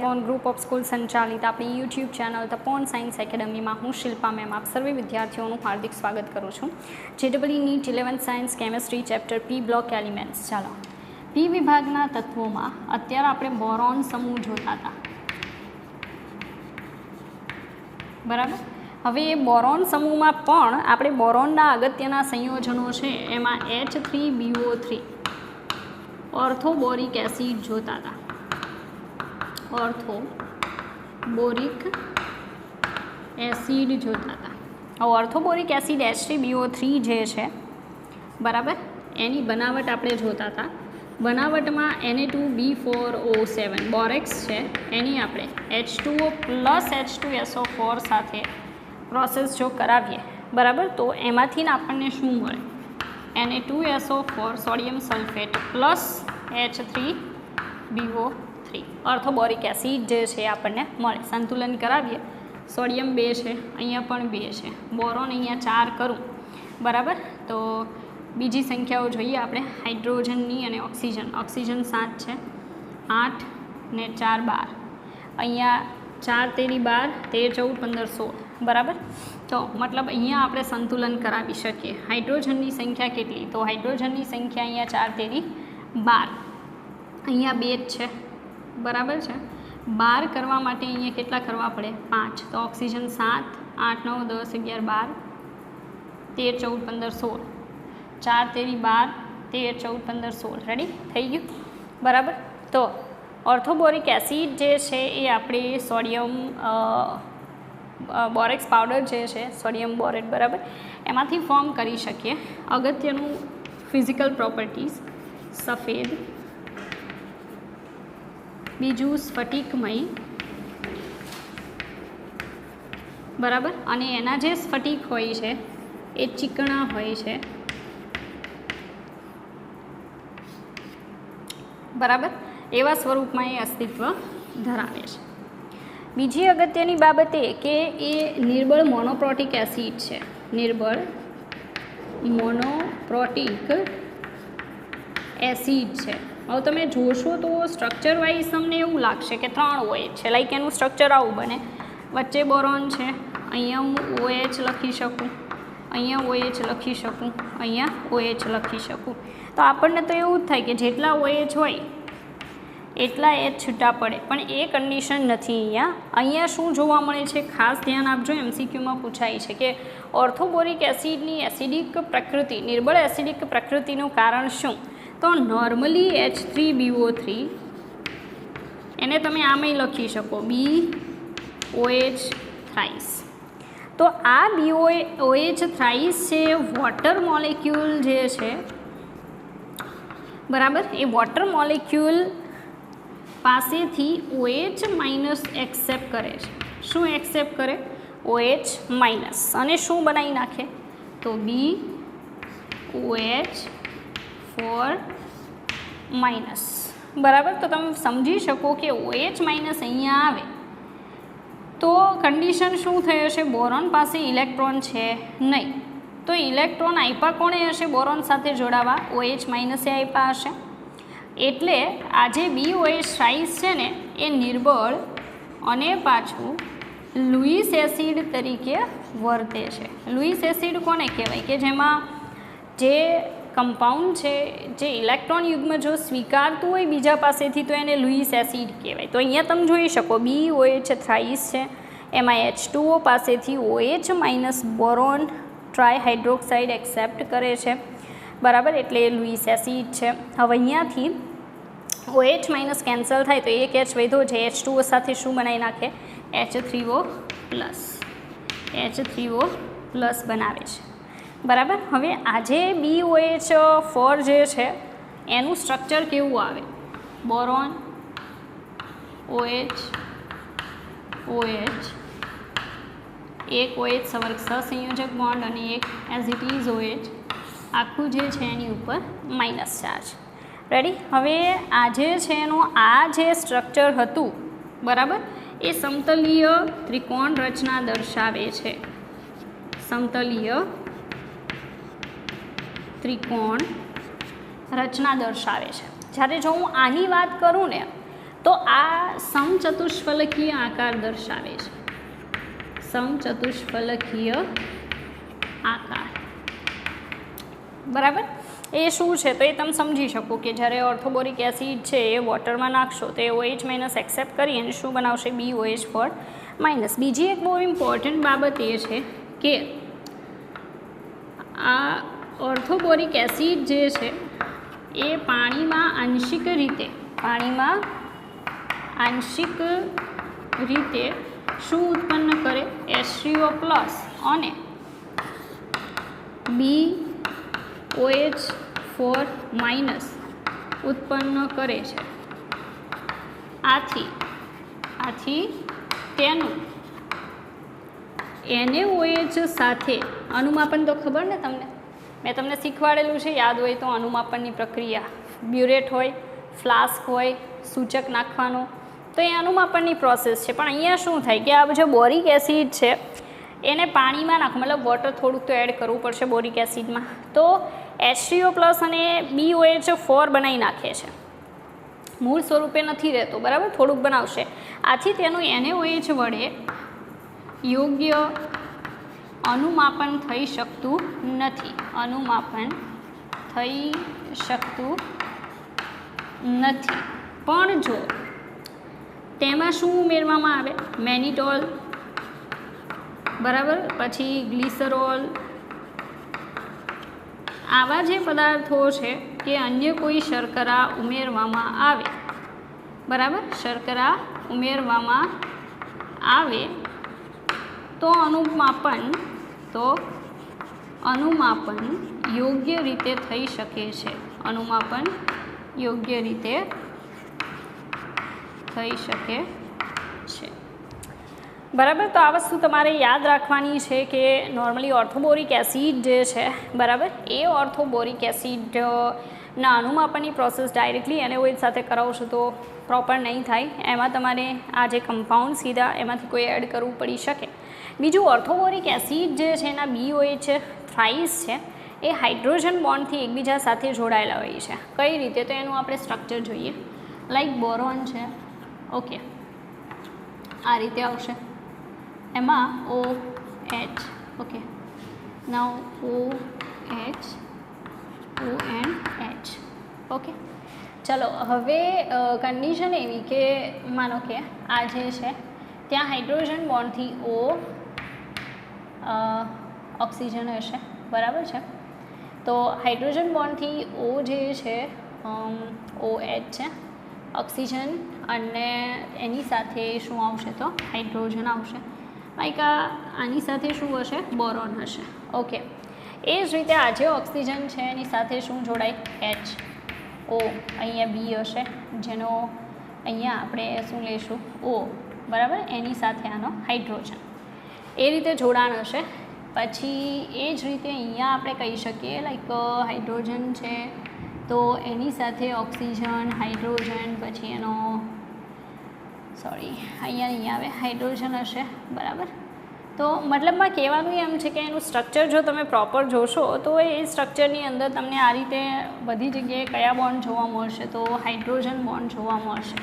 વિદ્યાર્થીઓ group of school સંચાલિત આપણી યુટ્યુબ ચેનલ ધ પોન સાયન્સ એકેડમીમાં હું શિલ્પા મેમ આપ સર્વે વિદ્યાર્થીઓનું હાર્દિક સ્વાગત કરું છું. JEE NEET 11th science chemistry chapter P block elements. ચાલો પી વિભાગના તત્વોમાં અત્યારે આપણે બોરોન સમૂહ જોતા હતા, બરાબર. હવે એ બોરોન સમૂહમાં પણ આપણે બોરોનના અગત્યના સંયોજનો છે એમાં H3BO3 ઓર્થોબોરિક એસિડ જોતા હતા. ઓર્થોબોરિક એસિડ જોતા હતા. હવે ઓર્થોબોરિક એસિડ H3BO3 જે છે, બરાબર, એની બનાવટ આપણે જોતા હતા. બનાવટમાં Na2B4O7 બોરેક્સ છે, એની આપણે H2O પ્લસ H2SO4 સાથે પ્રોસેસ જો કરાવીએ, બરાબર, તો એમાંથી આપણને શું મળે? Na2SO4 sodium sulphate plus H3BO3 orthoboric acid જે છે આપણને મળે. સંતુલન કરાવીએ, સોડિયમ 2 છે, અહીંયા પણ 2 છે, બોરોન અહીંયા 4 કરું, બરાબર. તો બીજી સંખ્યાઓ જોઈએ આપણે, હાઇડ્રોજનની અને ઓક્સિજન 7 છે, 8 ને 4 12, અહીંયા 4 તેરી 12, 13 14 15 16, બરાબર. તો મતલબ અહીંયા આપણે સંતુલન કરાવી શકીએ. હાઇડ્રોજનની સંખ્યા કેટલી? તો હાઇડ્રોજનની સંખ્યા અહીંયા 4 તેરી 12, અહીંયા 2 જ છે, બરાબર છે. 12 કરવા માટે અહીંયા કેટલા કરવા પડે? 5. તો ઓક્સિજન 7, 8 9 10 11 12, 13 14 15 16, 4 તેરી 12, 13 14 15 16, રેડી થઈ ગયું, બરાબર. તો ઓર્થોબોરિક એસિડ જે છે એ આપણે સોડિયમ બોરેક્સ પાવડર જે છે, સોડિયમ બોરેટ, બરાબર, એમાંથી ફોર્મ કરી શકીએ. અગત્યનું ફિઝિકલ પ્રોપર્ટીઝ, સફેદ, બીજું સ્ફટિકમય, બરાબર, અને એના જે સ્ફટિક હોય છે એ ચીકણા હોય છે, બરાબર, એવા સ્વરૂપમાં એ અસ્તિત્વ ધરાવે છે. બીજી અગત્યની બાબત એ કે એ નિર્બળ મોનોપ્રોટિક એસિડ છે. નિર્બળ મોનોપ્રોટિક એસિડ છે. હવે તમે જોશો તો સ્ટ્રક્ચર વાઇઝ તમને એવું લાગશે કે 3 OH છે, લાઈક એનું સ્ટ્રક્ચર આવું બને, વચ્ચે બોરોન છે, અહીંયા હું OH લખી શકું, અહીંયા OH લખી શકું, અહીંયા OH લખી શકું. તો આપણને તો એવું જ થાય કે જેટલા OH હોય એટલા H છૂટા પડે, પણ એ કન્ડિશન નથી. અહીંયા શું જોવા મળે છે, ખાસ ધ્યાન આપજો, MCQમાં પૂછાય છે કે ઓર્થોબોરિક એસિડની એસિડિક પ્રકૃતિ, નિર્બળ એસિડિક પ્રકૃતિનું કારણ શું? તો નોર્મલી H3BO3 એને તમે આમાંય લખી શકો, BOH થ્રાઇસ. તો આ BOH થ્રાઇસ છે વોટર મોલેક્યુલ જે છે, બરાબર, એ વોટર મોલેક્યુલ પાસેથી OH માઇનસ એક્સેપ્ટ કરે છે. શું એક્સેપ્ટ કરે? OH માઇનસ, અને શું બનાવી નાખે? તો BOH4 માઇનસ, બરાબર. તો તમે સમજી શકો કે OH માઇનસ અહીંયા આવે તો કન્ડિશન શું થઈ હશે? બોરોન પાસે ઇલેક્ટ્રોન છે નહીં, તો ઇલેક્ટ્રોન આપ્યા કોણે હશે બોરોન સાથે જોડાવા? OH માઇનસે આપ્યા હશે. એટલે આ જે BOH થ્રાઇસ છે ને એ નિર્બળ અને પાછું લુઈસ એસિડ તરીકે વર્તે છે. લુઈસ એસિડ કોને કહેવાય? કે જેમાં જે કમ્પાઉન્ડ છે, જે ઇલેક્ટ્રોન યુગ્મ જો સ્વીકારતું હોય બીજા પાસેથી, તો એને લુઈસ એસિડ કહેવાય. તો અહીંયા તમે જોઈ શકો BOH થ્રાઇસ છે, એમાં H2O પાસેથી OH માઇનસ બોરોન ટ્રાયહાઇડ્રોક્સાઇડ એક્સેપ્ટ કરે છે, બરાબર, એટલે એ લુઈસ એસિડ છે. હવે અહીંયાથી OH માઇનસ કેન્સલ થાય તો એક H વધ્યો છે, H2O સાથે શું બનાવી નાખે? H3O પ્લસ બનાવે છે, બરાબર. હવે આજે BOH4 જે છે એનું સ્ટ્રક્ચર કેવું આવે? બોરોન, OH, એક OH સવર્ગ સહસંયોજક બોન્ડ અને એક એઝ ઇટ ઇઝ OH, આખું જે છે એની ઉપર માઇનસ ચાર્જ, રેડી. હવે આ જે છે એનું આ જે સ્ટ્રક્ચર હતું, બરાબર, એ સમતલીય ત્રિકોણ રચના દર્શાવે છે. સમતલીય ત્રિકોણ રચના દર્શાવે છે. જ્યારે જો હું આની વાત કરું ને તો આ સમચતુષ્ફલકીય આકાર દર્શાવે છે, સમચતુષ્ફલકીય આકાર, બરાબર. એ શું છે તો એ તમે સમજી શકો કે જ્યારે ઓર્થોબોરિક એસિડ છે એ વોટરમાં નાખશો તો એ OH માઇનસ એક્સેપ્ટ કરી અને શું બનાવશે, BOH4 માઇનસ. બીજી એક બહુ ઇમ્પોર્ટન્ટ બાબત એ છે કે આ ઓર્થોબોરિક એસિડ જે છે એ પાણીમાં આંશિક રીતે શું ઉત્પન્ન કરે, H3O પ્લસ અને BOH4 માઇનસ ઉત્પન્ન કરે છે. આથી તેનું NaOH સાથે અનુમાપન તો ખબર ને તમને, મેં તમને શીખવાડેલું છે, યાદ હોય તો, અનુમાપનની પ્રક્રિયા. બ્યુરેટ હોય, ફ્લાસ્ક હોય, સૂચક નાખવાનો, તો એ અનુમાપનની પ્રોસેસ છે. પણ અહીંયા શું થાય કે આ જે બોરિક એસિડ છે એને પાણીમાં નાખો, મતલબ વોટર થોડુંક તો એડ કરવું પડશે બોરિક એસિડમાં, તો H3O પ્લસ અને BOH4 બનાવી નાખે છે, મૂળ સ્વરૂપે નથી રહેતો, બરાબર, થોડુંક બનાવશે. આથી તેનું NaOH વડે યોગ્ય અનુમાપન થઈ શકતું નથી, પણ જો તેમાં શું ઉમેરવામાં આવે, મેનિટોલ, બરાબર, પછી ગ્લિસરોલ, આવા જે પદાર્થો છે કે અન્ય કોઈ શર્કરા ઉમેરવામાં આવે, બરાબર, શર્કરા ઉમેરવામાં આવે તો અનુમાપન યોગ્ય રીતે થઈ શકે છે, બરાબર. તો આ વસ્તુ તમારે યાદ રાખવાની છે કે નોર્મલી ઓર્થોબોરિક એસિડ જે છે, બરાબર, એ ઓર્થોબોરિક એસિડના અનુમાપનની પ્રોસેસ ડાયરેક્ટલી NaOH સાથે કરાવશો તો પ્રોપર નહીં થાય. એમાં તમારે આ જે કમ્પાઉન્ડ સીધા એમાંથી કોઈ એડ કરવું પડી શકે. બીજું, ઓર્થોબોરિક એસિડ જે છે એના BOH થ્રાઇસ છે એ હાઇડ્રોજન બોન્ડથી એકબીજા સાથે જોડાયેલા હોય છે. કઈ રીતે, તો એનું આપણે સ્ટ્રક્ચર જોઈએ. લાઈક બોરોન છે, ઓકે, આ રીતે આવશે, એમાં OH, okay, now OH, O and H, okay. ચલો, હવે કન્ડિશન એવી કે માનો કે આ જે છે ત્યાં હાઇડ્રોજન બોન્ડથી ઓક્સિજન હશે, બરાબર છે. તો હાઇડ્રોજન બોન્ડથી O જે છે OH છે, ઓક્સિજન, અને એની સાથે શું આવશે તો હાઇડ્રોજન આવશે. લાઈક આની સાથે શું હશે, બોરોન હશે, ઓકે. એ જ રીતે આ જે ઓક્સિજન છે એની સાથે શું જોડાય, HO, અહીંયા B હશે, જેનો અહીંયા આપણે શું લઈશું, O, બરાબર, એની સાથે આનો હાઇડ્રોજન, એ રીતે જોડાણ હશે. પછી એ જ રીતે અહીંયા આપણે કહી શકીએ લાઈક હાઇડ્રોજન છે તો એની સાથે ઓક્સિજન, હાઇડ્રોજન, પછી એનો અહીંયા આવે હાઇડ્રોજન હશે, બરાબર. તો મતલબમાં કહેવાનું એમ છે કે એનું સ્ટ્રક્ચર જો તમે પ્રોપર જોશો તો એ સ્ટ્રક્ચરની અંદર તમને આ રીતે બધી જગ્યાએ કયા બોન્ડ જોવા મળશે, તો હાઇડ્રોજન બોન્ડ જોવા મળશે.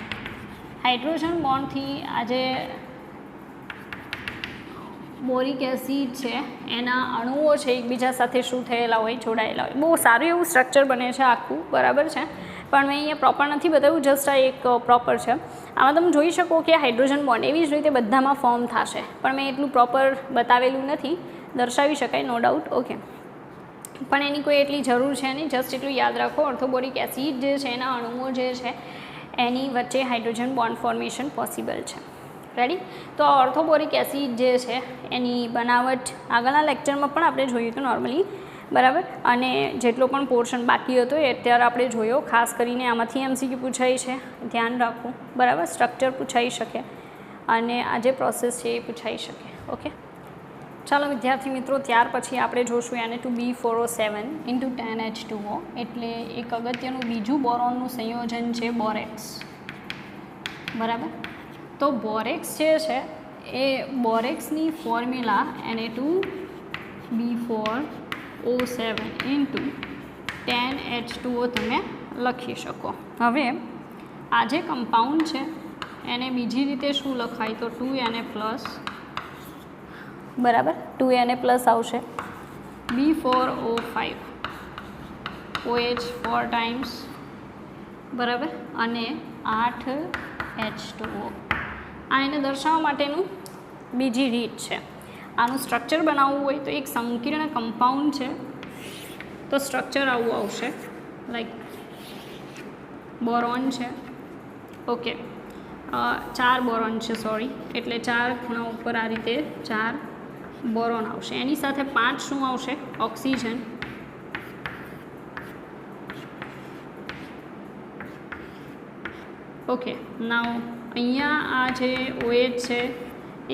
હાઇડ્રોજન બોન્ડથી આજે બોરિક એસિડ છે એના અણુઓ છે એકબીજા સાથે શું થયેલા હોય, જોડાયેલા હોય. બહુ સારું એવું સ્ટ્રક્ચર બને છે આખું, બરાબર છે. પણ મેં અહીંયા પ્રોપર નથી બતાવ્યું, જસ્ટ આ એક પ્રોપર છે. આમાં તમે જોઈ શકો કે હાઇડ્રોજન બોન્ડ એવી જ રીતે બધામાં ફોર્મ થશે, પણ મેં એટલું પ્રોપર બતાવેલું નથી, દર્શાવી શકાય નો ડાઉટ, ઓકે. પણ એની કોઈ એટલી જરૂર છે નહીં, જસ્ટ એટલું યાદ રાખો ઓર્થોબોરિક એસિડ જે છે એના અણુઓ જે છે એની વચ્ચે હાઇડ્રોજન બોન્ડ ફોર્મેશન પોસિબલ છે. રેડી. તો આ ઓર્થોબોરિક એસિડ જે છે એની બનાવટ આગળના લેક્ચરમાં પણ આપણે જોયું હતું નોર્મલી, બરાબર. અને જેટલો પણ પોર્શન બાકી હતો એ અત્યારે આપણે જોયો. ખાસ કરીને આમાંથી MCQ પૂછાય છે, ધ્યાન રાખવું, બરાબર. સ્ટ્રક્ચર પૂછાઈ શકે અને આ જે પ્રોસેસ છે એ પૂછાઈ શકે, ઓકે. ચાલો વિદ્યાર્થી મિત્રો, ત્યાર પછી આપણે જોશું Na2B4O7 × 10H2O, એટલે એક અગત્યનું બીજું બોરોનનું સંયોજન છે બોરેક્સ, બરાબર. તો બોરેક્સ જે છે એ બોરેક્સની ફોર્મ્યુલા Na2B4O7 × 10H2O તમે લખી શકો. હવે આ જે કમ્પાઉન્ડ છે એને બીજી રીતે શું લખાય તો 2Na+, બરાબર 2Na+ આવશે. B4O5 OH 4 ટાઈમ્સ, બરાબર, અને 8H2O. આ એને દર્શાવવા માટેનું બીજી રીત છે. આનું સ્ટ્રક્ચર બનાવવું હોય તો એક સંકીર્ણ કમ્પાઉન્ડ છે તો સ્ટ્રક્ચર આવું આવશે, લાઈક બોરોન છે, ઓકે, 4 બોરોન છે, સોરી, એટલે 4 ખૂણા ઉપર આ રીતે 4 બોરોન આવશે. એની સાથે 5 શું આવશે? Oxygen, okay. નાવ અહીંયા આ જે OH છે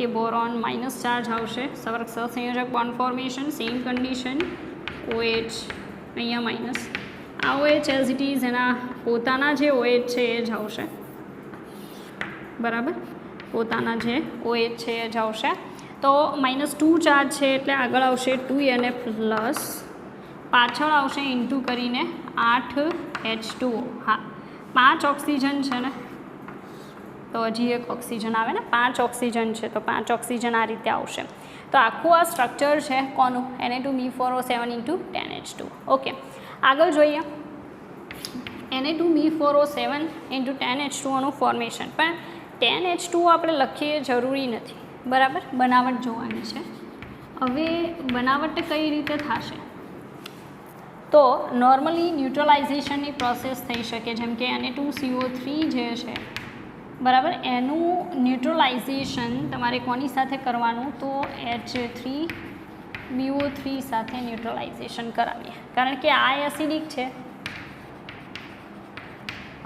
એ બોરોન માઇનસ ચાર્જ આવશે, સહસંયોજક bond formation, same condition, OH અહીંયા માઇનસ, આ OH એઝ ઇટ ઇઝ એના પોતાના જે OH છે એ જ આવશે, બરાબર, પોતાના જે OH છે એ જ આવશે. તો -2 ચાર્જ છે એટલે આગળ આવશે 2Na+, પાછળ આવશે ઇન્ટુ કરીને 8H2O. હા, 5 ઓક્સિજન છે ને, તો હજી એક ઓક્સિજન આવે ને, 5 ઓક્સિજન છે તો 5 ઓક્સિજન આ રીતે આવશે. તો આખું આ સ્ટ્રક્ચર છે કોનું? Na2B4O7 × 10H2. ઓકે, આગળ જોઈએ Na2B4O7 × 10H2Oનું ફોર્મેશન. પણ 10H2O આપણે લખીએ જરૂરી નથી, બરાબર, બનાવટ જોવાની છે. હવે બનાવટ કઈ રીતે થશે? તો નોર્મલી ન્યુટ્રલાઇઝેશનની પ્રોસેસ થઈ શકે, જેમ કે Na2CO3 જે છે, બરાબર, એનું ન્યુટ્રલાઇઝેશન તમારે કોની સાથે કરવાનું? તો H3BO3 સાથે ન્યુટ્રલાઇઝેશન કરાવીએ, કારણ કે આ એસિડિક છે,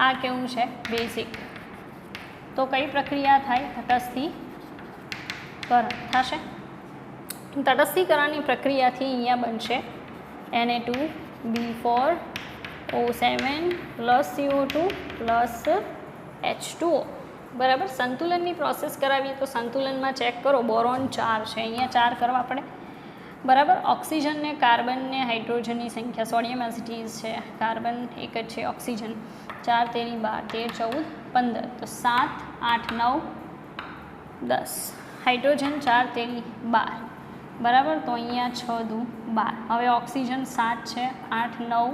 આ કેવું છે? બેઝિક. તો કઈ પ્રક્રિયા થાય? તટસ્થીકરણ થશે. તટસ્થીકરણની પ્રક્રિયાથી અહીંયા બનશે Na2B4O7 + CO2 + H2O, બરાબર. સંતુલનની પ્રોસેસ કરાવીએ તો સંતુલનમાં ચેક કરો, બોરોન 4 છે, અહીંયા 4 કરવા પડે, બરાબર. ઓક્સિજન ને કાર્બન ને હાઇડ્રોજનની સંખ્યા, સોડિયમ એસિટીઝ છે, કાર્બન એક જ છે, ઓક્સિજન 4 તેરી 12, 13 14 15, તો 7 8 9 10, હાઇડ્રોજન 4 તેરી 12, બરાબર. તો અહીંયા 6 દુ 12. હવે ઓક્સિજન 7 છે, 8 9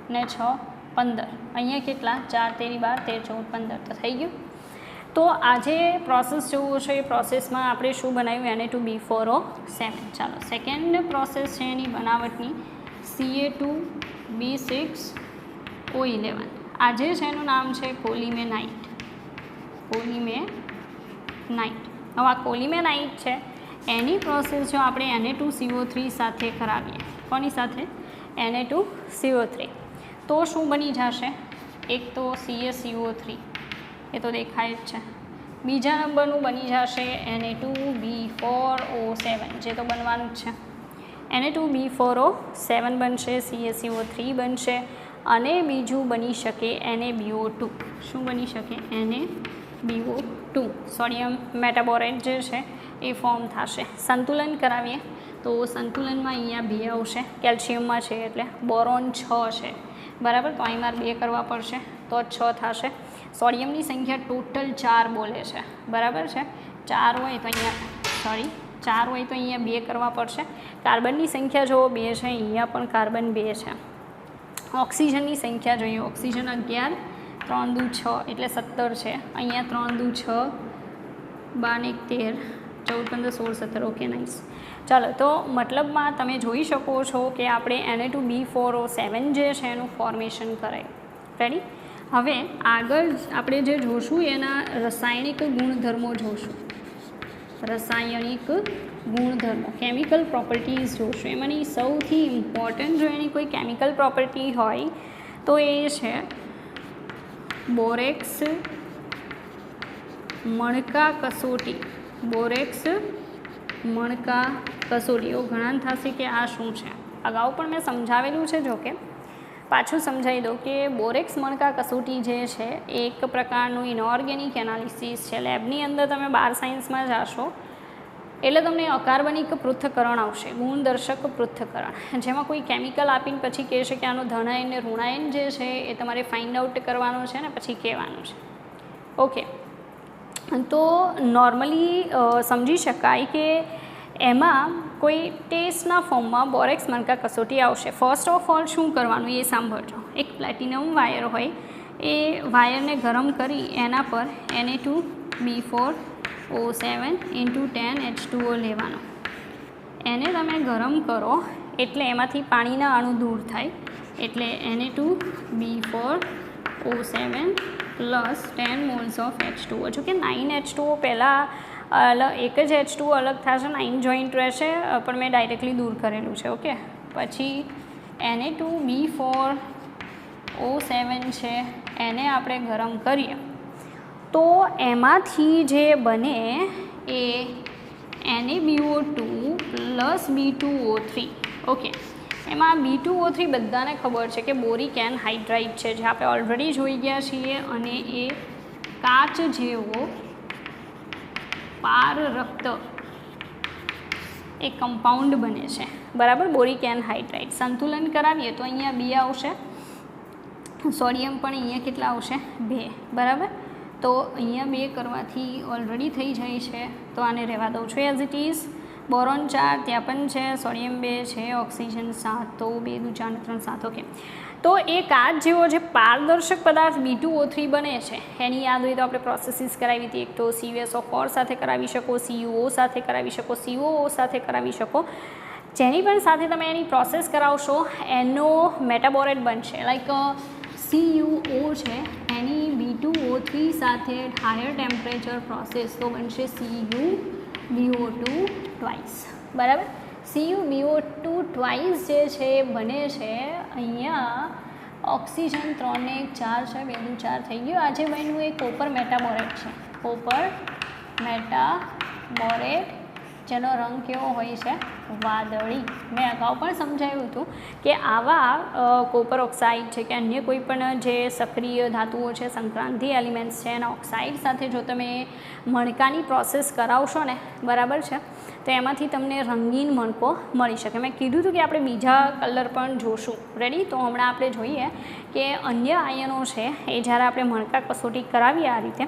ને 6 15, અહીંયા કેટલા? 4 તેરી 12 13 14 15, તો થઈ ગયું. તો આજે પ્રોસેસ જોવો છે, એ પ્રોસેસમાં આપણે શું બનાવ્યું? Na2B4O7. ચાલો સેકન્ડ પ્રોસેસ છે એની બનાવટની, Ca2B6O11. આજે છે એનું નામ છે કોલિમેનાઇટ. કોલિમેનાઇટ. હવે આ કોલિમેનાઇટ છે એની પ્રોસેસ જો આપણે Na2CO3 સાથે કરાવીએ, કોની સાથે? Na2CO3, તો શું બની જશે? એક તો CaCO3, એ તો દેખાય જ છે. બીજા નંબરનું બની જશે Na2B4O7, જે તો બનવાનું જ છે. Na2B4O7 બનશે, CaCO3 બનશે, અને બીજું બની શકે NaBO2. શું બની શકે? NaBO2, સોડિયમ મેટાબોરેટ જે છે એ ફોર્મ થશે. સંતુલન કરાવીએ તો સંતુલનમાં અહીંયા 2 આવશે, કેલ્શિયમમાં છે એટલે. બોરોન 6 છે, બરાબર, તો અહીં મારે 2 કરવા પડશે તો 6 થશે. સોડિયમની સંખ્યા ટોટલ 4 બોલે છે, બરાબર છે. 4 હોય તો અહીંયા 2 કરવા પડશે. કાર્બનની સંખ્યા જો 2 છે, અહીંયા પણ કાર્બન 2 છે. ઓક્સિજનની સંખ્યા જોઈએ, ઓક્સિજન 11, 3 દુ 6 એટલે 17 છે, અહીંયા 3 દુ 6, 12 13, 14 15 16 17, ઓકે, નાઇસ. ચાલો, તો મતલબમાં તમે જોઈ શકો છો કે આપણે Na2B4O7 જે છે એનું ફોર્મેશન કરાય. રેડી? હવે આગળ આપણે જે જોશું એના રાસાયણિક ગુણધર્મો જોશું. રાસાયણિક ગુણધર્મો, કેમિકલ પ્રોપર્ટીઝ જોશું. એમાંની સૌથી ઇમ્પોર્ટન્ટ જો એની કોઈ કેમિકલ પ્રોપર્ટી હોય તો એ છે બોરેક્સ મણકા કસોટી. બોરેક્સ મણકા કસોટી. એવું ઘણા થશે કે આ શું છે? અગાઉ પણ મેં સમજાવેલું છે, જો કે પાછું સમજાવી દઉં કે બોરેક્સ મણકા કસોટી જે છે એ એક પ્રકારનું ઇનઓર્ગેનિક એનાલિસિસ છે. લેબની અંદર તમે 12 સાયન્સમાં જાશો એટલે તમને અકાર્બનિક પૃથ્થકરણ આવશે, ગુણદર્શક પૃથ્થકરણ, જેમાં કોઈ કેમિકલ આપીને પછી કહેશે કે આનો ધનાયન ને ઋણાયન જે છે એ તમારે ફાઇન્ડ આઉટ કરવાનો છે ને પછી કહેવાનું છે. ઓકે, તો નોર્મલી સમજી શકાય કે એમાં કોઈ ટેસ્ટના ફોર્મમાં બોરેક્સ મણકા કસોટી આવશે. ફર્સ્ટ ઓફ ઓલ શું કરવાનું એ સાંભળજો. એક પ્લેટિનમ વાયર હોય, એ વાયરને ગરમ કરી એના પર Na2B4O7 × 10H2O લેવાનો. એને તમે ગરમ કરો એટલે એમાંથી પાણીના અણુ દૂર થાય, એટલે Na2B4O7 + 10 moles of H2O. જો કે 9H2O પહેલાં એક જ H2O અલગ થશે, 9 જોઈન્ટ રહેશે, પણ મેં ડાયરેક્ટલી દૂર કરેલું છે. ઓકે, પછી Na2B4O7 છે એને આપણે ગરમ કરીએ તો એમાંથી જે બને એ NaBO2 + B2O3. ઓકે, એમાં B2O3 બધાને ખબર છે કે બોરિક એનહાઇડ્રાઇડ છે, જે આપણે ઓલરેડી જોઈ ગયા છીએ, અને એ કાચ જેવો પારરક્ત એક કમ્પાઉન્ડ બને છે, બરાબર. બોરિક એનહાઇડ્રાઇડ સંતુલન કરાવીએ તો અહીંયા 2 આવશે, સોડિયમ પણ અહીંયા કેટલા આવશે 2, બરાબર. તો અહીંયા 2 કરવાથી ઓલરેડી થઈ જાય છે, તો આને રહેવા દઉં છું એઝ ઇટ ઇઝ. બોરોન 4 ત્યાં પણ છે, સોડિયમ 2 છે, ઓક્સિજન 7, તો 2 × 4 = 3 7. ઓકે, તો એ કાચ જેવો જે પારદર્શક પદાર્થ B2O3 બને છે એની યાદ હોય તો આપણે પ્રોસેસીસ કરાવી હતી. એક તો CuSO4 સાથે કરાવી શકો, CuO સાથે કરાવી શકો, COO સાથે કરાવી શકો. જેની પણ સાથે તમે એની પ્રોસેસ કરાવશો એનો મેટાબોરેટ બનશે. લાઈક CuO છે એની B2O3 સાથે હાયર ટેમ્પરેચર પ્રોસેસ તો બનશે CuBO2 ટ્વાઇસ, બરાબર. CuBO2 ટ્વાઇસ જે છે એ બને છે અહીંયા ઓક્સિજન 3 ને 1 4 છે, 2 નું 4 થઈ ગયું. આજે બન્યું એ કોપર મેટાબોરેટ છે, કોપર મેટાબોરેટ, જેનો રંગ કેવો હોય છે વાદળી. મેં અગાઉ પણ સમજાવ્યું હતું કે આવા કોપર ઓક્સાઇડ છે કે અન્ય કોઈ પણ જે સક્રિય ધાતુઓ છે, સંક્રાંતિ એલિમેન્ટ્સ છે, એના ઓક્સાઇડ સાથે જો તમે મણકાની પ્રોસેસ કરાવશો ને, બરાબર છે, તો એમાંથી તમને રંગીન મણકો મળી શકે. મેં કીધું હતું કે આપણે બીજા કલર પણ જોશું. રેડી? તો હમણાં આપણે જોઈએ કે અન્ય આયનો છે એ જ્યારે આપણે મણકા કસોટી કરાવીએ આ રીતે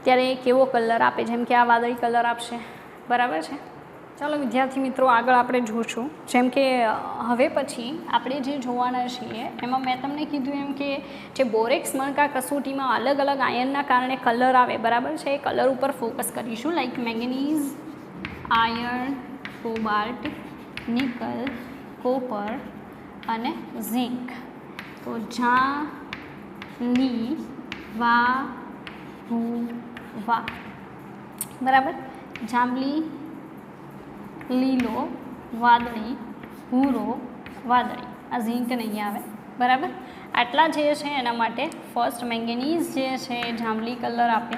ત્યારે કેવો કલર આપે, જેમ કે આ વાદળી કલર આપશે, બરાબર છે. ચાલો વિદ્યાર્થી મિત્રો, આગળ આપણે જોઈશું. જેમ કે હવે પછી આપણે જે જોવાના છીએ એમાં મેં તમને કીધું એમ કે જે બોરેક્સ મણકા કસોટીમાં અલગ અલગ આયનના કારણે કલર આવે, બરાબર છે, એ કલર ઉપર ફોકસ કરીશું. Like manganese, iron, cobalt, nickel, copper અને ઝિંક. તો વા, બરાબર. જાંબલી, લીલો, વાદળી, ભૂરો, વાદળી. આ ઝિંક નહીં આવે, બરાબર. આટલા જે છે એના માટે ફર્સ્ટ મેંગેનીઝ જે છે એ જાંબલી કલર આપે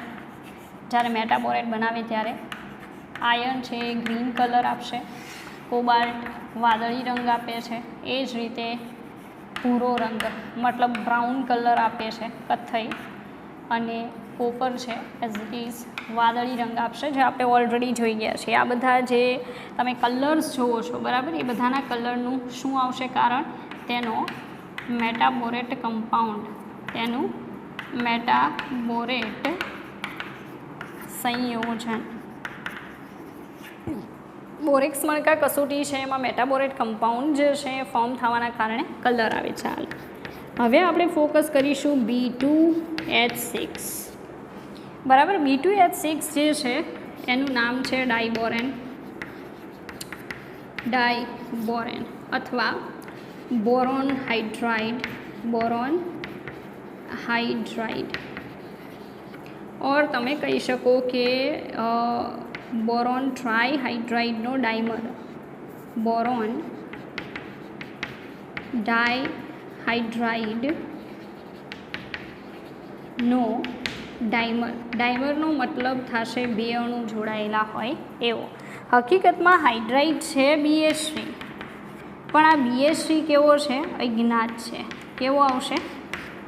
જ્યારે મેટાબોરેટ બનાવે ત્યારે. આયર્ન છે એ ગ્રીન કલર આપશે, કોબાલ્ટ વાદળી રંગ આપે છે, એ જ રીતે ભૂરો રંગ મતલબ બ્રાઉન કલર આપે છે, કથ્થઈ, અને કોપર છે એઝ ઇટ ઇઝ વાદળી રંગ આપશે, જે આપણે ઓલરેડી જોઈ ગયા છીએ. આ બધા જે તમે કલર્સ જોવો છો, બરાબર, એ બધાના કલરનું શું આવશે કારણ? તેનો મેટાબોરેટ કમ્પાઉન્ડ, તેનું મેટાબોરેટ સંયોજન. બોરેક્સ મણકા કસોટી છે એમાં મેટાબોરેટ કમ્પાઉન્ડ જે છે એ ફોર્મ થવાના કારણે કલર આવે. ચાલો હવે આપણે ફોકસ કરીશું B2H6, બરાબર. B2H6 જે છે એનું નામ છે ડાયબોરેન અથવા બોરોન હાઇડ્રાઇડ, ઓર તમે કહી શકો કે બોરોન ટ્રાઇહાઇડ્રાઇડનો ડાયમર, બોરોન ડાયહાઇડ્રાઇડનો ડાયમર. ડાયમરનો મતલબ થશે 2 અણુ જોડાયેલા હોય એવો. હકીકતમાં હાઇડ્રાઇડ છે BH3, પણ આ BH3 કેવો છે? અજ્ઞાત છે. કેવો આવશે?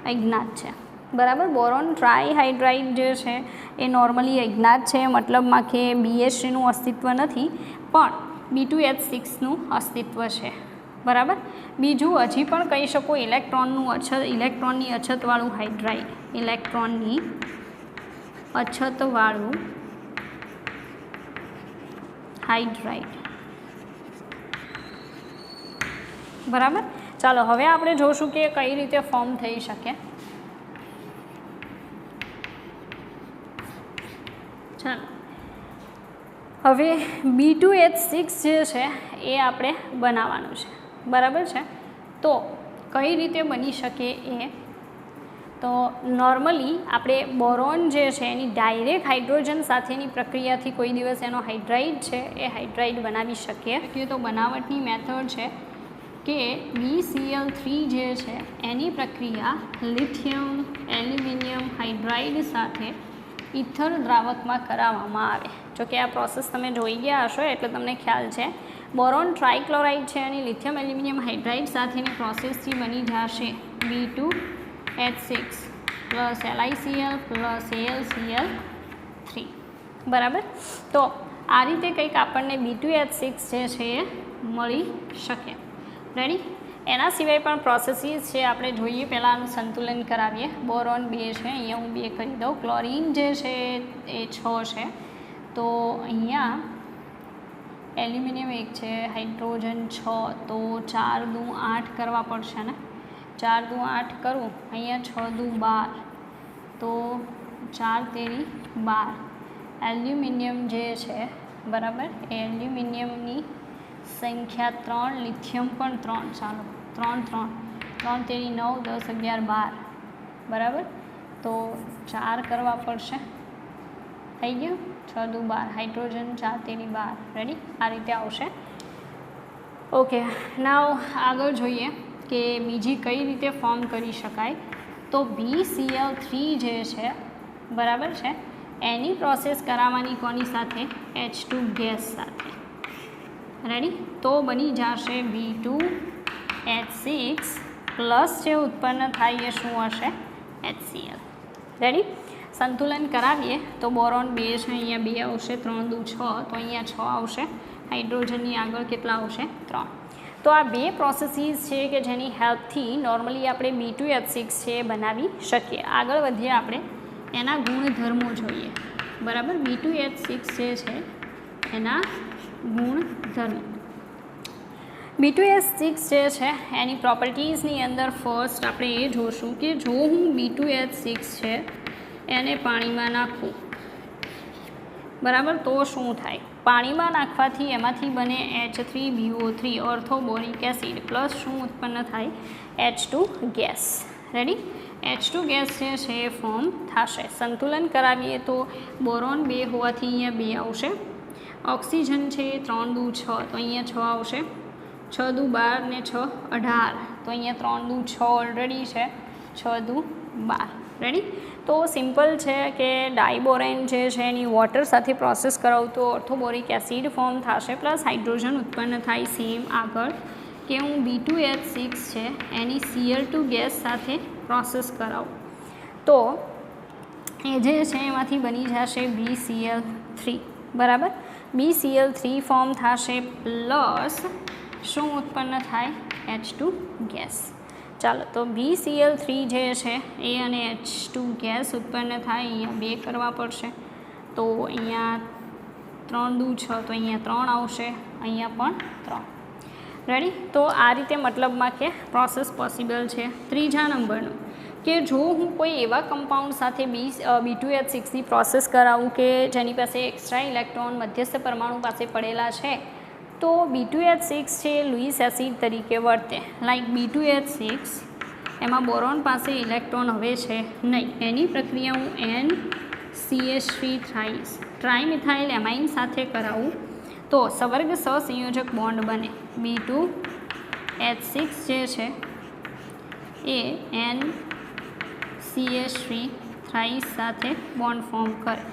અજ્ઞાત છે, બરાબર. બોરોન ટ્રાયહાઇડ્રાઇડ જે છે એ નોર્મલી અજ્ઞાત છે, મતલબમાં કે BH3નું અસ્તિત્વ નથી, પણ B2H6નું અસ્તિત્વ છે. બરાબર. બીજું હજી પણ કહી શકો ઇલેક્ટ્રોનની અછતવાળું હાઇડ્રાઇડ, ઇલેક્ટ્રોનની અછતવાળું હાઇડ્રાઇડ. બરાબર. ચાલો હવે આપણે જોશું કે કઈ રીતે ફોર્મ થઈ શકે. ચાલો હવે B2H6 જે છે એ આપણે બનાવવાનું છે. બરાબર છે. તો કઈ રીતે બની શકે એ, તો નોર્મલી આપણે બોરોન જે છે એની ડાયરેક્ટ હાઇડ્રોજન સાથેની પ્રક્રિયાથી કોઈ દિવસ એનો હાઇડ્રાઇડ છે એ હાઇડ્રાઇડ બનાવી શકીએ. તો બનાવટની મેથડ છે કે BCl3 જે છે એની પ્રક્રિયા લિથિયમ એલ્યુમિનિયમ હાઇડ્રાઇડ સાથે ઇથર દ્રાવકમાં કરાવવામાં આવે. જો કે આ પ્રોસેસ તમે જોઈ ગયા હશો એટલે તમને ખ્યાલ છે. બોરોન ટ્રાયક્લોરાઇડ છે અને લિથિયમ એલ્યુમિનિયમ હાઇડ્રાઇડ સાથેની પ્રોસેસથી બની જશે B2H6 plus LiCl plus AlCl3. બરાબર. તો આ રીતે કંઈક આપણને B2H6 જે છે એ મળી શકે. રેડી. એના સિવાય પણ પ્રોસેસીસ છે આપણે જોઈએ. પહેલાં સંતુલન કરાવીએ. બોરોન 2 છે, અહીંયા હું 2 કરી દઉં. ક્લોરિન જે છે એ 6 છે, તો અહીંયા એલ્યુમિનિયમ 1 છે, હાઇડ્રોજન 6, તો 4 દુ 8 કરવા પડશે ને. 4 દુ 8 કરું, અહીંયા 6 દુ 12, તો 4 તેરી 12. એલ્યુમિનિયમ જે છે બરાબર, એ એલ્યુમિનિયમની સંખ્યા 3, લિથિયમ પણ 3. ચાલો 3 તેરી 9, 10, 11, 12. બરાબર. તો 4 કરવા પડશે. થઈ ગયું. 6 દુ 12. હાઇડ્રોજન 4 તેરી 12. રેડી. આ રીતે આવશે. ઓકે. નાવ આગળ જોઈએ કે બીજી કઈ રીતે ફોર્મ કરી શકાય. તો BCl3 જે છે બરાબર છે, એની પ્રોસેસ કરાવવાની કોની સાથે? H2 ગેસ સાથે. રેડી. તો બની જશે B2H6 પ્લસ જે ઉત્પન્ન થાય એ શું હશે? HCl. રેડી. સંતુલન કરાવીએ તો બોરોન 2 છે, અહીંયા 2 આવશે, 3 દુ 6, તો અહીંયા 6 આવશે. હાઇડ્રોજનની આગળ કેટલા આવશે? 3. તો આ બે પ્રોસેસીસ છે કે જેની હેલ્પથી નોર્મલી આપણે B2H6 છે એ બનાવી શકીએ. આગળ વધીએ આપણે એના ગુણધર્મો જોઈએ. બરાબર. B2H6 જે છે એના ગુણધર્મો. B2H6 જે છે એની પ્રોપર્ટીઝની અંદર ફર્સ્ટ આપણે એ જોશું કે જો હું B2H6 છે એને પાણીમાં નાખું, બરાબર, તો શું થાય? પાણીમાં નાખવાથી એમાંથી બને H3BO3 ઓર્થોબોરિક એસિડ પ્લસ શું ઉત્પન્ન થાય? H2 gas. Ready. H2 gas જે છે એ ફોર્મ થશે. સંતુલન કરાવીએ તો બોરોન 2 હોવાથી અહીંયા 2 આવશે. ઓક્સિજન છે 3 દુ 6, તો અહીંયા 6 આવશે. 6 દુ 12 ને 6 18, તો અહીંયા 3 દુ 6 ઓલરેડી છે, 6 દુ 12. રેડી. તો સિમ્પલ છે કે ડાયબોરેન જે છે એની વોટર સાથે પ્રોસેસ કરાવું તો ઓર્થોબોરિક એસિડ ફોર્મ થશે પ્લસ હાઇડ્રોજન ઉત્પન્ન થાય. સેમ આગળ કે હું B2H6 છે એની Cl2 ગેસ સાથે પ્રોસેસ કરાવું તો એ જે છે એમાંથી બની જશે BCl3. બરાબર. BCl3 ફોર્મ થશે પ્લસ શું ઉત્પન્ન થાય? H2 gas. ચાલો તો BCl3 જે છે એ અને H2 ગેસ ઉત્પન્ન થાય. અહીંયા 2 કરવા પડશે, તો અહીંયા 3 દુ 6, તો અહીંયા 3 આવશે, અહીંયા પણ 3. રેડી. તો આ રીતે મતલબમાં કે પ્રોસેસ પોસિબલ છે. ત્રીજા નંબરનું કે જો હું કોઈ એવા કમ્પાઉન્ડ સાથે B2H6ની પ્રોસેસ કરાવું કે જેની પાસે એક્સ્ટ્રા ઇલેક્ટ્રોન મધ્યસ્થ પરમાણુ પાસે પડેલા છે, તો B2H6 છે લૂઇસ એસિડ તરીકે વર્તે. લાઈક B2H6 એમાં બોરોન પાસે ઇલેક્ટ્રોન હવે છે નહીં, એની પ્રક્રિયા હું NCH3 ટ્રાઇમિથાઇલ એમાઇન સાથે કરાવું તો સવર્ગ સહસંયોજક બોન્ડ બને. B2H6 જે છે એ NCH3 સાથે બોન્ડ ફોર્મ કરે.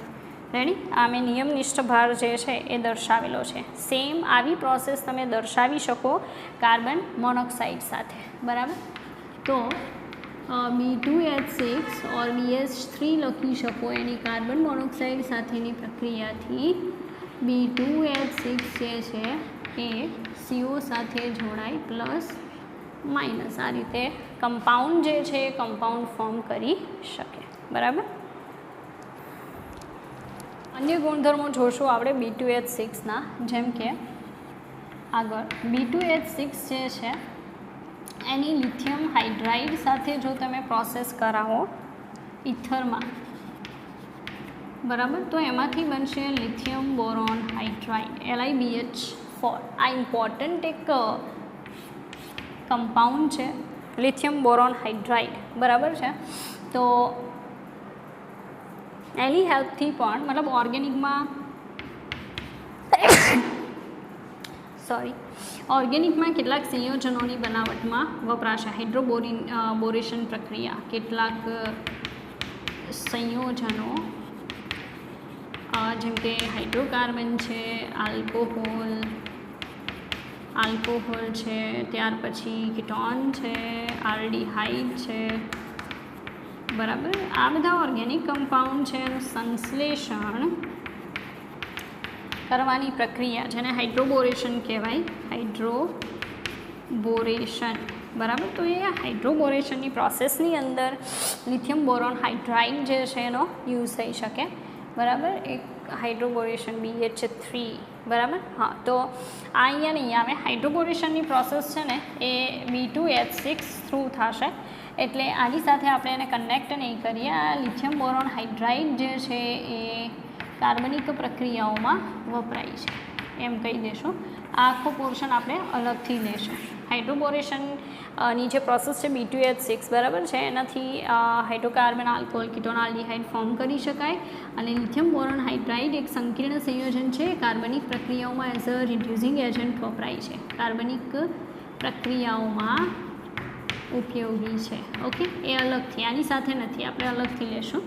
રેડી. આ મેં નિયમનિષ્ઠ ભાર જે છે એ દર્શાવેલો છે. સેમ આવી પ્રોસેસ તમે દર્શાવી શકો કાર્બન મોનોક્સાઇડ સાથે. બરાબર. તો B2H6 और BH3 લખી શકો એની કાર્બન મોનોક્સાઇડ સાથેની પ્રક્રિયાથી B2H6 જે છે એ CO સાથે જોડાય પ્લસ માઇનસ આ રીતે કમ્પાઉન્ડ જે છે એ કમ્પાઉન્ડ ફોર્મ કરી શકે. બરાબર. અન્ય ગુણધર્મો જોશું આપણે B2H6ના, જેમ કે આગળ B2H6 જે છે એની લિથિયમ હાઇડ્રાઇડ સાથે જો તમે પ્રોસેસ કરાવો ઇથરમાં, બરાબર, તો એમાંથી બનશે લિથિયમ બોરોન હાઇડ્રાઇડ LiBH4. આ ઇમ્પોર્ટન્ટ એક કમ્પાઉન્ડ છે લિથિયમ બોરોન હાઇડ્રાઇડ, બરાબર છે. તો એની હેલ્પથી પણ મતલબ ઓર્ગેનિકમાં ઓર્ગેનિકમાં કેટલાક સંયોજનોની બનાવટમાં વપરાશે બોરેશન પ્રક્રિયા. કેટલાક સંયોજનો જેમ કે હાઇડ્રોકાર્બન છે, આલ્કોહોલ છે, ત્યાર પછી કીટોન છે, આલ્ડીહાઇડ છે, બરાબર. આ બધા ઓર્ગેનિક કમ્પાઉન્ડ છે એનું સંશ્લેષણ કરવાની પ્રક્રિયા જેને હાઇડ્રોબોરેશન કહેવાય, હાઇડ્રોબોરેશન, બરાબર. તો એ હાઇડ્રોબોરેશનની પ્રોસેસની અંદર લિથિયમ બોરોન હાઇડ્રાઇડ જે છે એનો યુઝ થઈ શકે, બરાબર. એક હાઇડ્રોબોરેશન BH3, બરાબર. હા, તો આ અહીંયા નહીં આવે. હાઇડ્રોબોરેશનની પ્રોસેસ છે ને એ B2H6 થ્રુ થશે, એટલે આની સાથે આપણે એને કનેક્ટ નહીં કરીએ. આ લિથિયમ બોરોન હાઇડ્રાઇડ જે છે એ કાર્બનિક પ્રક્રિયાઓમાં વપરાય છે એમ કહી દઈશું. આ આખો પોર્શન આપણે અલગથી લઈશું. હાઇડ્રોબોરેશનની જે પ્રોસેસ છે B2H6, બરાબર છે, એનાથી hydrocarbon, alcohol, ketone, aldehyde form કરી શકાય. અને લિથિયમ બોરોન હાઇડ્રાઇડ એક સંકીર્ણ સંયોજન છે, કાર્બનિક પ્રક્રિયાઓમાં એઝ અ રિડ્યુસિંગ એજન્ટ વપરાય છે, કાર્બનિક પ્રક્રિયાઓમાં ઉપયોગી છે. ઓકે, એ અલગથી, આની સાથે નથી, આપણે અલગથી લેશું.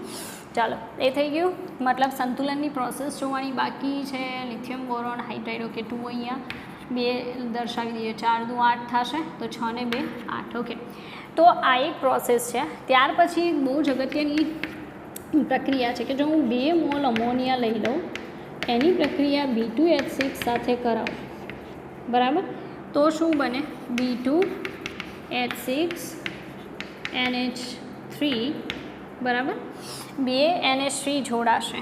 ચાલો, એ થઈ ગયું. મતલબ સંતુલનની પ્રોસેસ જોવાની બાકી છે. લિથિયમ બોરોન હાઇડ્રાઇડ, ઓકે, 2 અહીંયા 2 દર્શાવી દઈએ, 4 દુ 8 થશે, તો 6 ને 2 8. ઓકે, તો આ એક પ્રોસેસ છે. ત્યાર પછી એક બહુ જ અગત્યની પ્રક્રિયા છે કે જો હું 2 મોલ અમોનિયા લઈ લઉં, એની પ્રક્રિયા B2H6 સાથે કરાવું, બરાબર, તો શું બને? B2H6 NH3, બરાબર, 2 NH3 જોડાશે.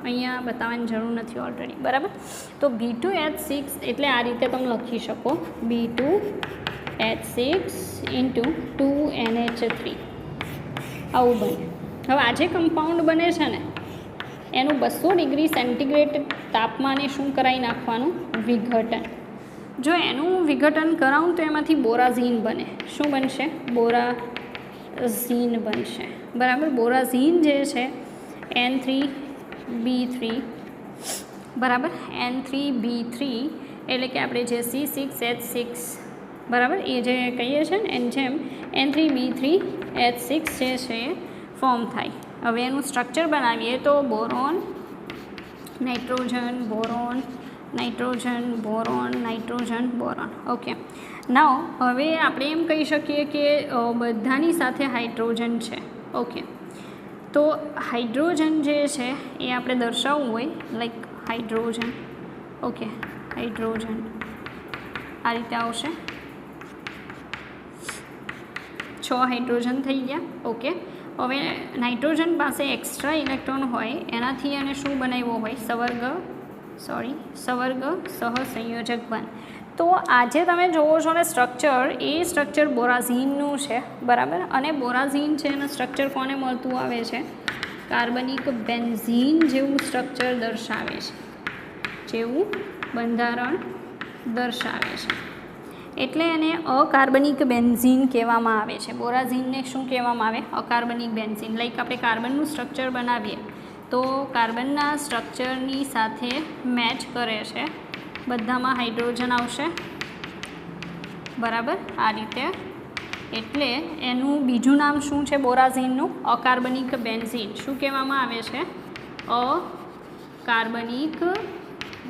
અહીંયા બતાવવાની જરૂર નથી ઓલરેડી, બરાબર. તો B2H6 એટલે આ રીતે તમે લખી શકો, B2H6 × 2NH3 આવું બને. હવે આ જે કમ્પાઉન્ડ બને છે ને એનું 200 ડિગ્રી સેન્ટીગ્રેડ તાપમાને શું કરાવી નાખવાનું? વિઘટન. જો એનું વિઘટન કરાવું તો એમાંથી બોરાઝીન બને. શું બનશે? બોરાઝીન બનશે, બરાબર. બોરાઝીન જે છે N3B3, બરાબર, N3B3 એટલે કે આપણે જે C6H6, બરાબર, એ જે કહીએ છીએ ને એની જેમ N3B3H6 જે છે એ ફોર્મ થાય. હવે એનું સ્ટ્રક્ચર બનાવીએ તો boron, nitrogen, boron, nitrogen, boron, nitrogen, boron. Okay, now હવે આપણે એમ કહી શકીએ કે બધાની સાથે હાઇડ્રોજન છે. ઓકે, તો હાઇડ્રોજન જે છે એ આપણે દર્શાવવું હોય લાઈક હાઇડ્રોજન. ઓકે, હાઇડ્રોજન આ રીતે આવશે. 6 હાઇડ્રોજન થઈ ગયા. ઓકે, હવે નાઇટ્રોજન પાસે એક્સ્ટ્રા ઇલેક્ટ્રોન હોય એનાથી એને શું બનાવ્યો હોય? સવર્ગ સહસંયોજક બંધ. તો આજે તમે જોવો છો ને સ્ટ્રક્ચર, એ સ્ટ્રક્ચર બોરાઝીનનું છે, બરાબર. અને બોરાઝીન છે એનું સ્ટ્રક્ચર કોને મળતું આવે છે? કાર્બનિક બેન્ઝીન જેવું સ્ટ્રક્ચર દર્શાવે છે, જેવું બંધારણ દર્શાવે છે. એટલે એને અકાર્બનિક બેન્ઝીન કહેવામાં આવે છે. બોરાઝીનને શું કહેવામાં આવે? અકાર્બનિક બેન્ઝીન. લાઈક આપણે કાર્બનનું સ્ટ્રક્ચર બનાવીએ તો કાર્બનના સ્ટ્રક્ચરની સાથે મેચ કરે છે, બધામાં હાઇડ્રોજન આવશે, બરાબર, આ રીતે. એટલે એનું બીજું નામ શું છે બોરાઝીનનું? અકાર્બનિક બેન્ઝીન. શું કહેવામાં આવે છે? અકાર્બનિક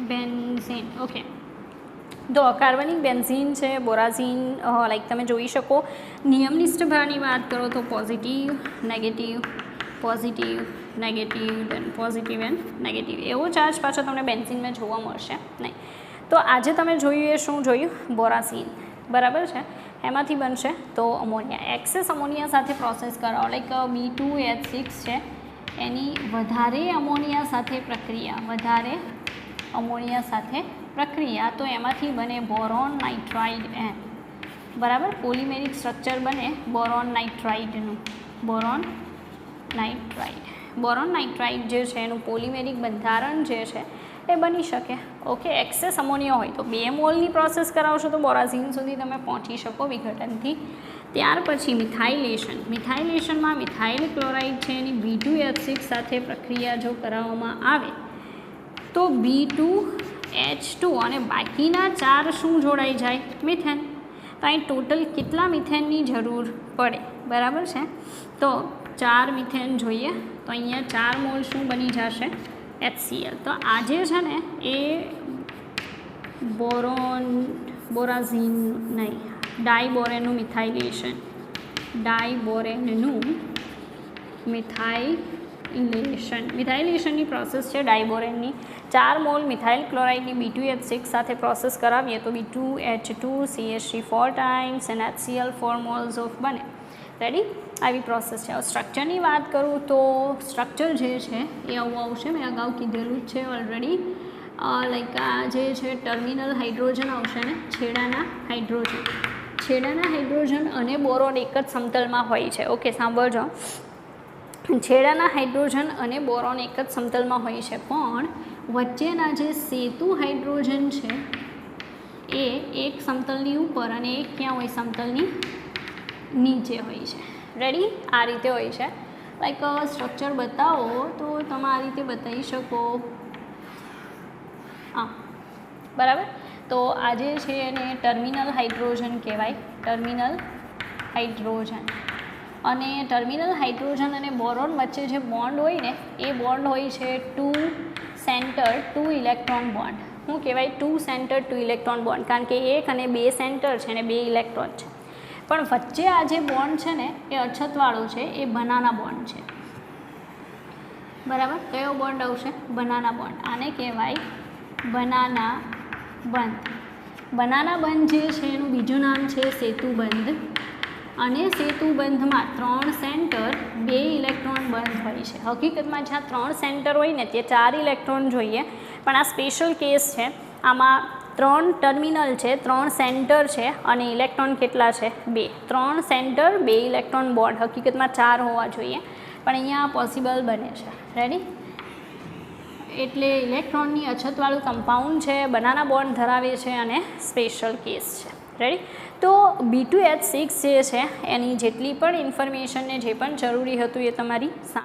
બેન્ઝીન. ઓકે, તો કાર્બનિક બેન્ઝીન છે, બોરાઝીન, લાઈક તમે જોઈ શકો નિયમનિષ્ઠ ભારની વાત કરો તો positive negative then positive and negative, એવો ચાર્જ પાછો તમને બેન્ઝીનમાં જોવા મળશે નહીં. તો આજે તમે જોયું એ શું જોયું? બોરાઝીન, બરાબર છે. એમાંથી બનશે તો અમોનિયા. એક્સેસ અમોનિયા સાથે પ્રોસેસ કરાવો, લાઈક B2H6 છે એની વધારે અમોનિયા સાથે પ્રક્રિયા, તો એમાંથી બને બોરોન નાઇટ્રાઇડ એન, બરાબર. પોલિમેરિક સ્ટ્રક્ચર બને બોરોન નાઇટ્રાઇડનું. બોરોન નાઇટ્રાઇડ જે છે એનું પોલિમેરિક બંધારણ જે છે એ બની શકે. ઓકે, એક્સેસ અમોનિયા હોય તો 2 મોલની પ્રોસેસ કરાવશો તો બોરાઝીન સુધી તમે પહોંચી શકો વિઘટનથી. ત્યાર પછી મિથાઇલેશનમાં મિથાઇલ ક્લોરાઇડ છે એની B2H6 સાથે પ્રક્રિયા જો કરાવવામાં આવે તો B2H2 અને બાકીના 4 શું જોડાઈ જાય? મિથેન. તો અહીં ટોટલ કેટલા મિથેનની જરૂર પડે? બરાબર છે. તો 4 મિથેન જોઈએ તો અહીંયા 4 મોલ શું બની જશે? HCl. તો આજે છે ને એ બોરાઝીન નહીં, ડાયબોરેનનું મિથાઇલેશનની પ્રોસેસ છે ડાયબોરેનની. 4 મોલ મિથાઇલ ક્લોરાઇડની B2H6 સાથે પ્રોસેસ કરાવીએ તો B2H2 CH3 4 times and HCl 4 moles of બને. રેડી? આવી પ્રોસેસ છે. હવે સ્ટ્રક્ચરની વાત કરું તો સ્ટ્રક્ચર જે છે એ આવું આવશે. મેં અગાઉ કીધેલું જ છે ઓલરેડી. લાઈક આ જે છે ટર્મિનલ હાઇડ્રોજન આવશે ને, છેડાના હાઇડ્રોજન અને બોરોન એક જ સમતલમાં હોય છે. ઓકે, સાંભળજો. છેડાના હાઇડ્રોજન અને બોરોન એક જ સમતલમાં હોય છે, પણ વચ્ચેના જે સેતુ હાઇડ્રોજન છે એ એક સમતલની ઉપર અને એક ક્યાં હોય? સમતલની નીચે હોય છે. રેડી? આ રીતે હોય છે. લાઈક સ્ટ્રક્ચર બતાવો તો તમે આ રીતે બતાવી શકો. હા, બરાબર. તો આજે છે એને ટર્મિનલ હાઇડ્રોજન કહેવાય. અને ટર્મિનલ હાઇડ્રોજન અને બોરોન વચ્ચે જે બોન્ડ હોય ને એ બોન્ડ હોય છે 2 સેન્ટર 2 ઇલેક્ટ્રોન બોન્ડ. શું કહેવાય? 2 સેન્ટર 2 ઇલેક્ટ્રોન બોન્ડ, કારણ કે 1 અને 2 સેન્ટર છે અને 2 ઇલેક્ટ્રોન છે. પણ વચ્ચે આ જે બોન્ડ છે ને એ અછતવાળો છે, એ બનાના બોન્ડ છે. બરાબર? કયો બોન્ડ આવશે? Banana bond. આને કહેવાય બનાના બંધ જે છે એનું બીજું નામ છે સેતુબંધ. અને સેતુબંધમાં 3 સેન્ટર 2 ઇલેક્ટ્રોન બંધ હોય છે. હકીકતમાં જ્યાં 3 સેન્ટર હોય ને ત્યાં 4 ઇલેક્ટ્રોન જોઈએ, પણ આ સ્પેશિયલ કેસ છે. આમાં 3 ટર્મિનલ છે, 3 સેન્ટર છે અને ઇલેક્ટ્રોન કેટલા છે? 2. 3 સેન્ટર 2 ઇલેક્ટ્રોન બોન્ડ. હકીકતમાં 4 હોવા જોઈએ, પણ અહીંયા પોસિબલ બને છે. રેડી? એટલે ઇલેક્ટ્રોનની અછતવાળું કમ્પાઉન્ડ છે, બનાના બોન્ડ ધરાવે છે અને સ્પેશિયલ કેસ છે. રેડી? તો B2H6 જે છે એની જેટલી પણ ઇન્ફોર્મેશનને જે પણ જરૂરી હતું એ તમારી